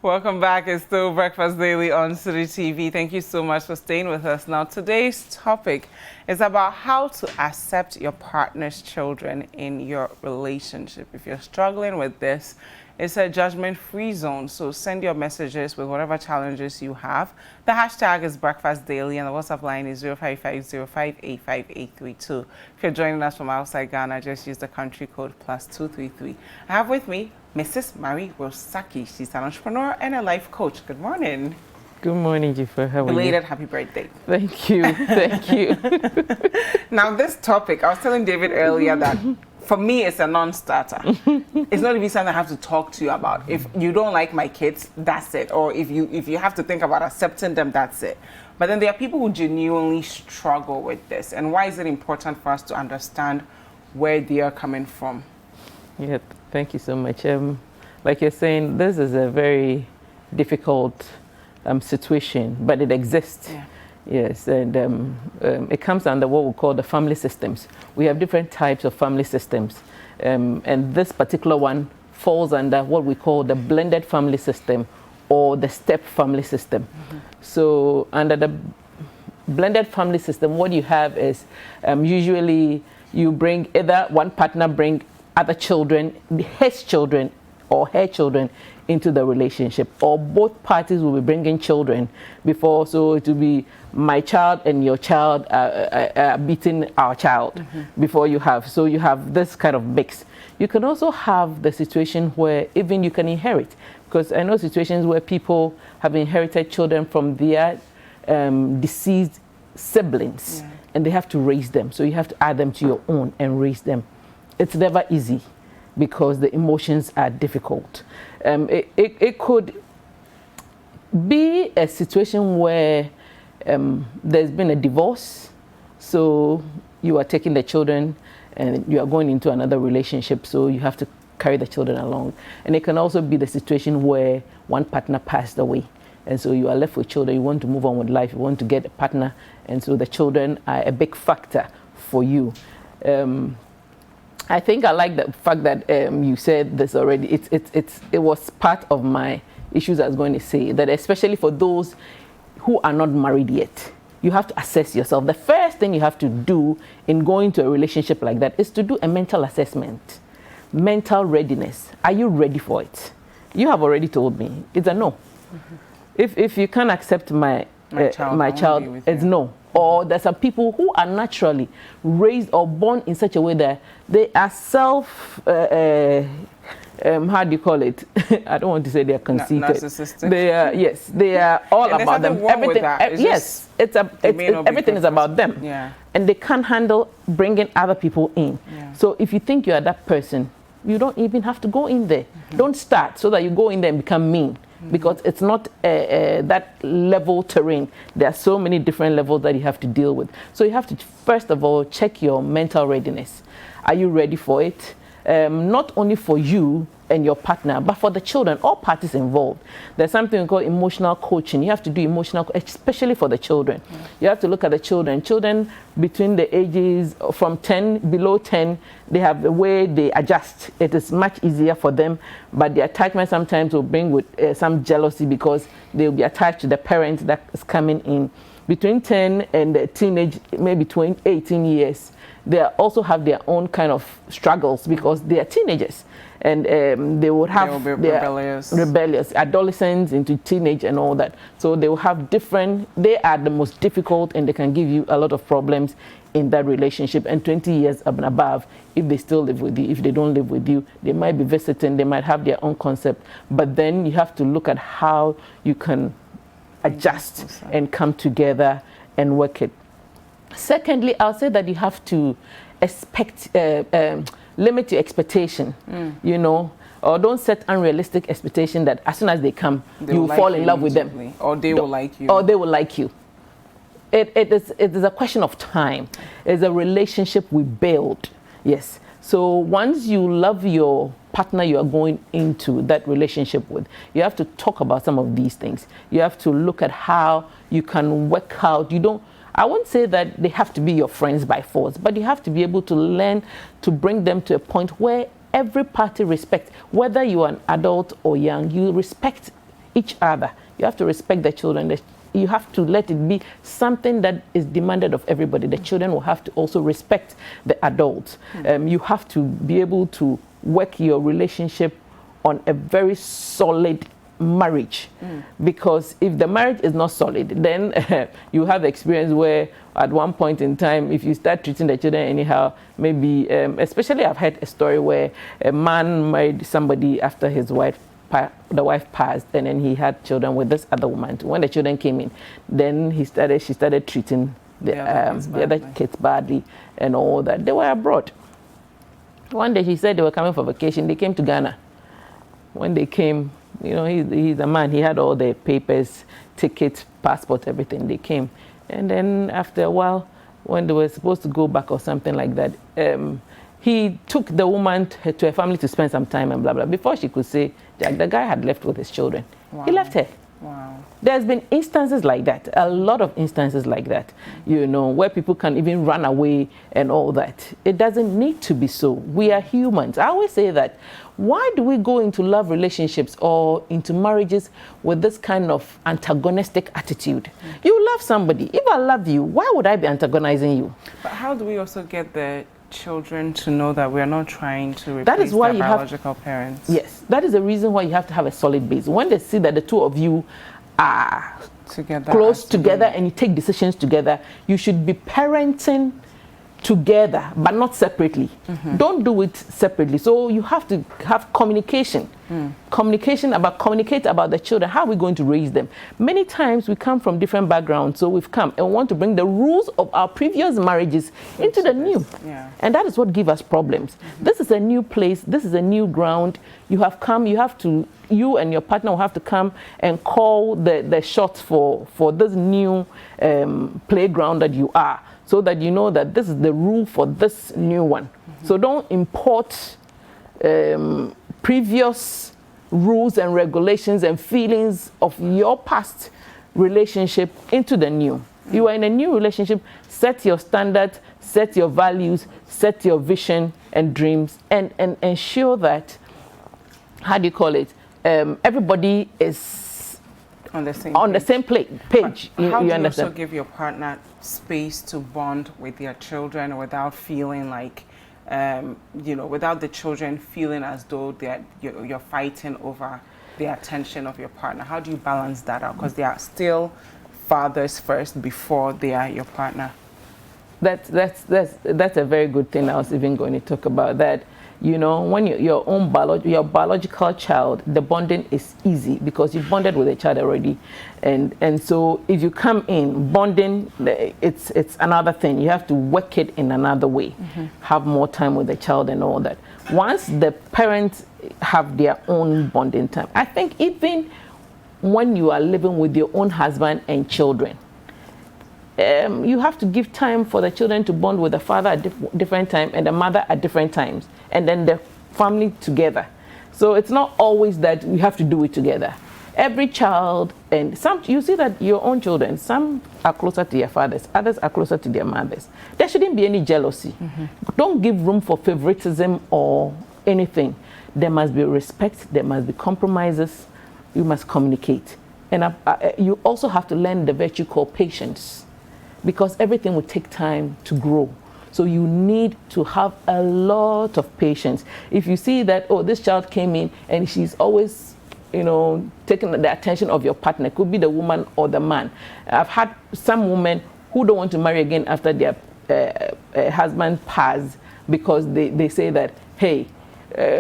Welcome back. It's still Breakfast Daily on City TV. Thank you so much for staying with us. Now, today's topic is about how to accept your partner's children in your relationship. If you're struggling with this, it's a judgment-free zone, so send your messages with whatever challenges you have. The hashtag is Breakfast Daily, and the WhatsApp line is 0550585832. If you're joining us from outside Ghana, just use the country code +233. I have with me Mrs. Mary Rosaki. She's an entrepreneur and a life coach. Good morning. Good morning, Jifa. How are you? Belated happy birthday. Thank you. Thank you. Now, this topic, I was telling David earlier that for me, it's a non-starter. It's not even something I have to talk to you about. If you don't like my kids, that's it. Or if you have to think about accepting them, that's it. But then there are people who genuinely struggle with this. And why is it important for us to understand where they are coming from? Yeah, thank you so much. Like you're saying, this is a very difficult situation, but it exists. Yeah. Yes, and it comes under what we call the family systems. We have different types of family systems, and this particular one falls under what we call the blended family system or the step family system. Mm-hmm. So under the blended family system, what you have is usually you bring either one partner bring other children, his children or her children into the relationship, or both parties will be bringing children before, so it will be my child and your child beating our child. Mm-hmm. Before you have, so you have this kind of mix. You can also have the situation where even you can inherit, because I know situations where people have inherited children from their deceased siblings, yeah, and they have to raise them, so you have to add them to your own and raise them. It's never easy because the emotions are difficult. It could be a situation where there's been a divorce, so you are taking the children and you are going into another relationship, so you have to carry the children along. And it can also be the situation where one partner passed away, and so you are left with children. You want to move on with life, you want to get a partner, and so the children are a big factor for you. I think I like the fact that you said this already. It was part of my issues I was going to say, that especially for those who are not married yet, you have to assess yourself. The first thing you have to do in going to a relationship like that is to do a mental assessment. Mental readiness. Are you ready for it? You have already told me it's a no. Mm-hmm. If you can't accept my child, it's no. Or there's some people who are naturally raised or born in such a way that they are how do you call it? I don't want to say they are conceited. Narcissistic. They are, yes, they are all about them. Everything, yes, everything is about them. Yeah. And they can't handle bringing other people in. Yeah. So if you think you are that person, you don't even have to go in there. Mm-hmm. Don't start so that you go in there and become mean. Because it's not that level terrain. There are so many different levels that you have to deal with. So you have to, first of all, check your mental readiness. Are you ready for it? Not only for you and your partner, but for the children, all parties involved. There's something we call emotional coaching. You have to do emotional, especially for the children. Yeah. You have to look at the children. Children between the ages from 10, below 10, they have the way they adjust. It is much easier for them, but the attachment sometimes will bring with some jealousy because they will be attached to the parent that is coming in. Between 10 and the teenage, maybe between 18 years, they also have their own kind of struggles because they are teenagers, and they will have rebellious adolescents into teenage and all that. So they will have different. They are the most difficult, and they can give you a lot of problems in that relationship. And 20 years and above, if they still live with you, if they don't live with you, they might be visiting. They might have their own concept. But then you have to look at how you can adjust and come together and work it. Secondly, I'll say that you have to limit your expectation, you know, or don't set unrealistic expectation that as soon as they come, you will fall in love with them. Or they will like you. Or they will like you. It is a question of time. It's a relationship we build. Yes. So once you love your partner you are going into that relationship with, you have to talk about some of these things. You have to look at how you can work out. I won't say that they have to be your friends by force, but you have to be able to learn to bring them to a point where every party respects, whether you are an adult or young, you respect each other. You have to respect the children. You have to let it be something that is demanded of everybody. The children will have to also respect the adults. You have to be able to work your relationship on a very solid marriage, because if the marriage is not solid, then you have the experience where at one point in time, if you start treating the children anyhow, maybe especially I've heard a story where a man married somebody after the wife passed, and then he had children with this other woman. When the children came in, then she started treating the other kids badly and all that. They were abroad. One day she said they were coming for vacation. They came to Ghana. When they came, he's a man. He had all the papers, tickets, passport, everything. They came. And then after a while, when they were supposed to go back or something like that, he took the woman to her family to spend some time and blah, blah. Before she could say, Jack, the guy had left with his children. Wow. He left her. Wow. There's been instances like that, a lot of instances like that, where people can even run away and all that. It doesn't need to be so. We are humans. I always say that. Why do we go into love relationships or into marriages with this kind of antagonistic attitude? You love somebody. If I love you, why would I be antagonizing you? But how do we also get the children to know that we are not trying to replace their biological parents? Yes, that is the reason why you have to have a solid base. When they see that the two of you are close together and you take decisions together, you should be parenting together but not separately. Don't do it separately. So you have to have communication. Communicate about the children. How are we going to raise them? Many times we come from different backgrounds, so we've come and want to bring the rules of our previous marriages into the new. And that is what gives us problems. This is a new place. This is a new ground. You have come. You and your partner will have to come and call the shots for this new playground that you are, so that you know that this is the rule for this new one. So don't import previous rules and regulations and feelings of your past relationship into the new. You are in a new relationship. Set your standards, set your values, set your vision and dreams, and ensure that, everybody is on the same page. How do you also give your partner space to bond with their children without feeling like, without the children feeling as though you're fighting over the attention of your partner? How do you balance that out? Because they are still fathers first before they are your partner. That's a very good thing. I was even going to talk about that. When your biological child, the bonding is easy because you've bonded with a child already, and so if you come in bonding, it's another thing. You have to work it in another way, have more time with the child and all that. Once the parents have their own bonding time, I think even when you are living with your own husband and children, you have to give time for the children to bond with the father at different times and the mother at different times, and then the family together. So it's not always that we have to do it together. Every child, and you see that your own children, some are closer to their fathers, others are closer to their mothers. There shouldn't be any jealousy. Don't give room for favoritism or anything. There must be respect, there must be compromises, you must communicate. And you also have to learn the virtue called patience, because everything will take time to grow. So you need to have a lot of patience. If you see that, this child came in and she's always, taking the attention of your partner, could be the woman or the man. I've had some women who don't want to marry again after their husband passed, because they say that, hey,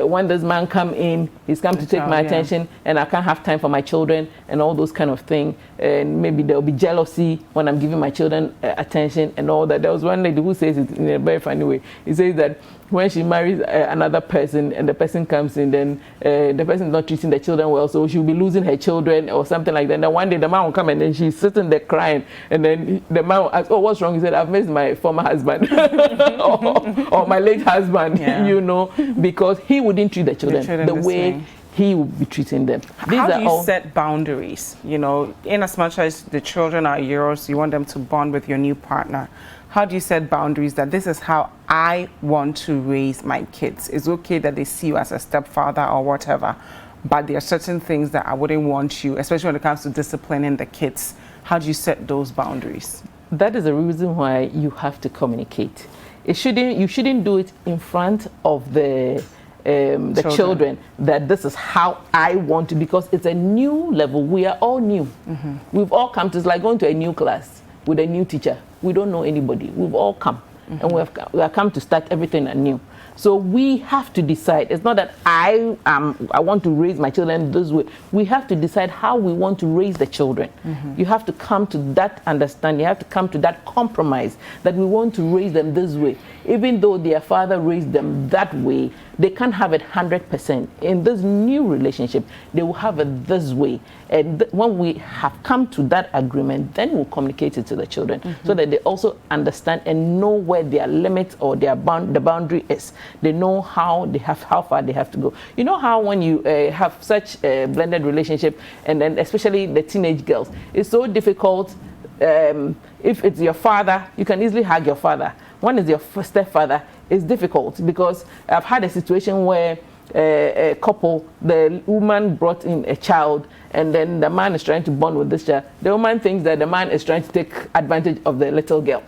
when this man come in, he's come to take my attention, and I can't have time for my children and all those kind of things. And maybe there'll be jealousy when I'm giving my children attention and all that. There was one lady who says it in a very funny way. He says that when she marries another person and the person comes in, then the person is not treating the children well, so she'll be losing her children or something like that. And then one day the man will come and then she's sitting there crying, and then the man will ask, what's wrong? He said, I've missed my former husband or my late husband, because he wouldn't treat the children the way he would be treating them. How do you set boundaries? In as much as the children are yours, you want them to bond with your new partner. How do you set boundaries that this is how I want to raise my kids? It's okay that they see you as a stepfather or whatever, but there are certain things that I wouldn't want you, especially when it comes to disciplining the kids. How do you set those boundaries? That is the reason why you have to communicate. You shouldn't do it in front of the children that this is how I want to, because it's a new level. We are all new. We've all come to, it's like going to a new class with a new teacher. We don't know anybody. We've all come, and we have come to start everything anew. So we have to decide. It's not that I want to raise my children this way. We have to decide how we want to raise the children. You have to come to that understanding. You have to come to that compromise that we want to raise them this way. Even though their father raised them that way, they can't have it 100%. In this new relationship, they will have it this way. And when we have come to that agreement, then we'll communicate it to the children so that they also understand and know where their limits or the boundary is. They know how far they have to go. You know how when you have such a blended relationship, and then especially the teenage girls, it's so difficult. If it's your father, you can easily hug your father. When it's your stepfather, it's difficult, because I've had a situation where a couple, the woman brought in a child, and then the man is trying to bond with this child. The woman thinks that the man is trying to take advantage of the little girl,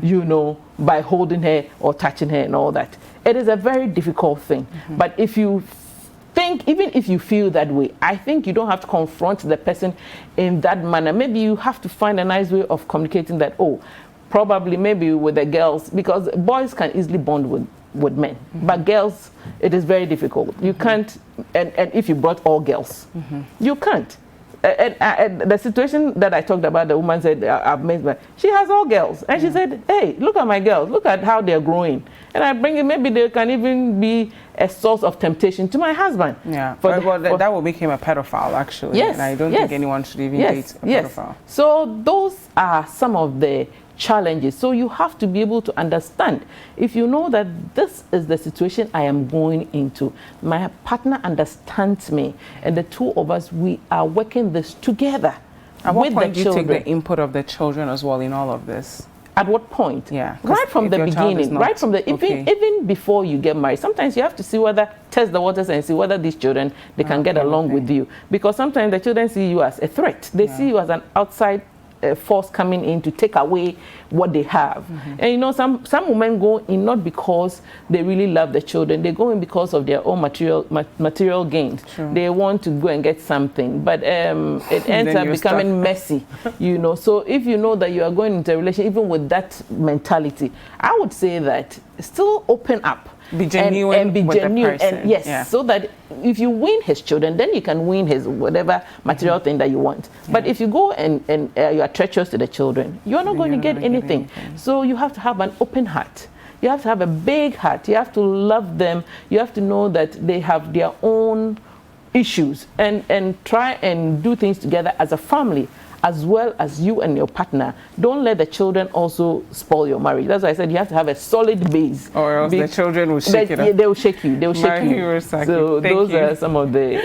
you know, by holding her or touching her and all that. It is a very difficult thing. But if you think, even if you feel that way, I think you don't have to confront the person in that manner. Maybe you have to find a nice way of communicating that, oh, probably maybe with the girls, because boys can easily bond with men, but girls, it is very difficult. You can't, and if you brought all girls, you can't. And the situation that I talked about, the woman said, I've made, she has all girls, and she said, hey, look at my girls, look at how they're growing, and I bring it, maybe they can even be a source of temptation to my husband. Yeah, that will make him a pedophile, actually. Yes, and I don't think anyone should even date a pedophile. So those are some of the challenges. So you have to be able to understand. If you know that this is the situation I am going into, my partner understands me, and the two of us, we are working this together. At what point do you take the input of the children as well in all of this? At what point? Yeah. Right from the beginning, right from the, even before you get married, sometimes you have to see whether, test the waters and see whether these children, they can get along with you. Because sometimes the children see you as a threat. They see you as an outside force coming in to take away what they have. And you know, some women go in not because they really love the children, they go in because of their own material gains. They want to go and get something, but it ends up becoming messy, you know. So if you know that you are going into a relationship even with that mentality, I would say that still open up. Be genuine and be with genuine, the person. and yes, so that if you win his children, then you can win his whatever material thing that you want. But if you go and you are treacherous to the children, you are not going to get anything. So you have to have an open heart. You have to have a big heart. You have to love them. You have to know that they have their own issues, and try and do things together as a family, as well as you and your partner. Don't let the children also spoil your marriage. That's why I said you have to have a solid base. Or else the children will shake it up. They will shake you. They will shake you. So those are some of the...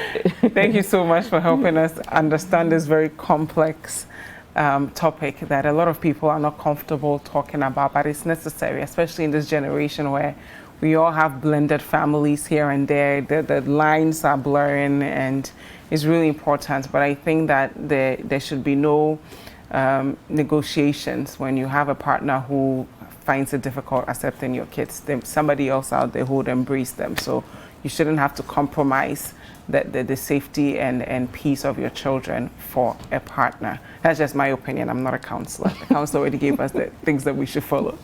Thank you so much for helping us understand this very complex topic that a lot of people are not comfortable talking about, but it's necessary, especially in this generation where we all have blended families here and there. The lines are blurring, and it's really important. But I think that there should be no negotiations when you have a partner who finds it difficult accepting your kids. There's somebody else out there who would embrace them. So you shouldn't have to compromise the safety and peace of your children for a partner. That's just my opinion. I'm not a counselor. The counselor already gave us the things that we should follow.